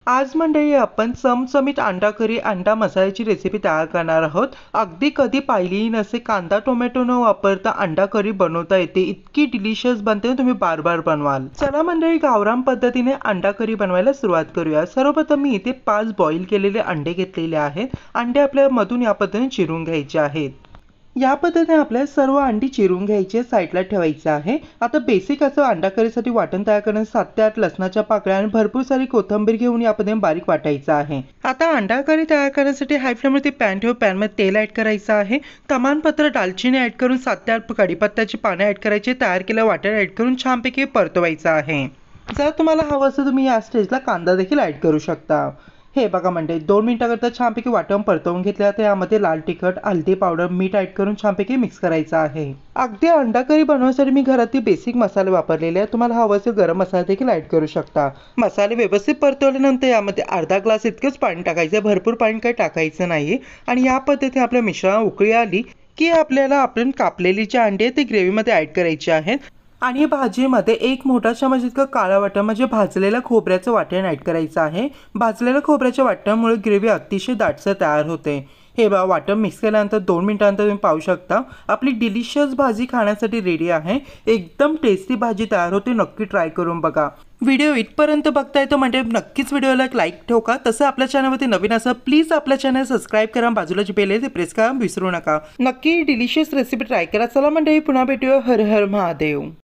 आज मंडळी आपण चमचमीत अंडा करी अंडा मसाल्याची रेसिपी तयार करणार आहोत। अगदी कधी पाहिलीही नसे कांदा टोमॅटो न वापरता अंडा करी बनवता येते। इतकी डिलिशियस बनते ना, तुम्ही बार बार बनवाल। चला मंडळी गावरान पद्धतीने अंडा करी बनवायला सुरुवात करूया। सर्वप्रथम मी इथे 5 बॉईल केलेले अंडे घेतलेले आहेत। अंडे आपल्या मधून या पद्धतीने चिरून घ्यायचे आहेत। या पद्धतीने आपल्याला सर्व अंडी चिरून घ्यायची, साईडला ठेवायचं आहे। आता बेसिक असं अंडा करीसाठी वाटण तयार करण्यासाठी 7 ते 8 लसणाच्या पाकळ्या आणि भरपूर सारी कोथिंबीर घेऊन या पद्धतीने बारीक वाटायचं आहे। आता अंडा करी तयार करण्यासाठी हाय फ्लेमवरती पॅन ठेवून पॅनमध्ये तेल ऍड करायचं आहे। तमालपत्र दालचिनी ऍड करून 7 ते 8 कढीपत्त्याची पाने ऍड करायची। तयार केलेलं वाटण ऍड करून छानपैकी परतवायचं आहे। जर तुम्हाला हवं असेल तुम्ही या स्टेजला कांदा देखील ऍड करू शकता। हे बघा मंडळी 2 मिनिटाकरता छानपैकी वाटण परतवून घेतलं। आता यामध्ये लाल तिखट, हळदी पावडर, मीठ ऍड करून छानपैकी मिक्स करायचं आहे। अगदी अंडा करी बनवण्यासाठी मी घरातील बेसिक मसाले वापरलेले आहेत। तुम्हाला हवं असेल गरम मसाला देखील ऍड करू शकता। मसाले व्यवस्थित परतवल्यानंतर यामध्ये अर्धा ग्लास इतकंच पाणी टाकायचं, भरपूर पाणी काही टाकायचं नाही। आणि या पद्धतीने आपल्या मिश्रणाला उकळी आली की आपल्याला आपण कापलेली जी अंडी आहेत ती ग्रेव्हीमध्ये ऍड करायची आहेत। आणि भाजीमध्ये 1 मोठा चमच इतकं काळं वाटण म्हणजे भाजलेल्या खोबऱ्याचं वाटण ऍड करायचं आहे। भाजलेल्या खोबऱ्याच्या वाटणामुळे ग्रेव्ही अतिशय दाटसर तयार होते। हे बघा वाटण मिक्स केल्यानंतर 2 मिनिटांनंतर तुम्ही पाहू शकता आपली डिलिशियस भाजी खाण्यासाठी रेडी आहे। एकदम टेस्टी भाजी तयार होते, नक्की ट्राय करून बघा। व्हिडिओ इथपर्यंत बघताय तर म्हणजे नक्कीच व्हिडिओला एक लाईक ठोका। तसं आपल्या चॅनलवरती नवीन असा प्लीज आपल्या चॅनल सबस्क्राईब करा, बाजूला जी बेल आहे ते प्रेस करा विसरू नका। नक्की डिलिशियस रेसिपी ट्राय करा। चला मंडळी पुन्हा भेटूया। हर हर महादेव।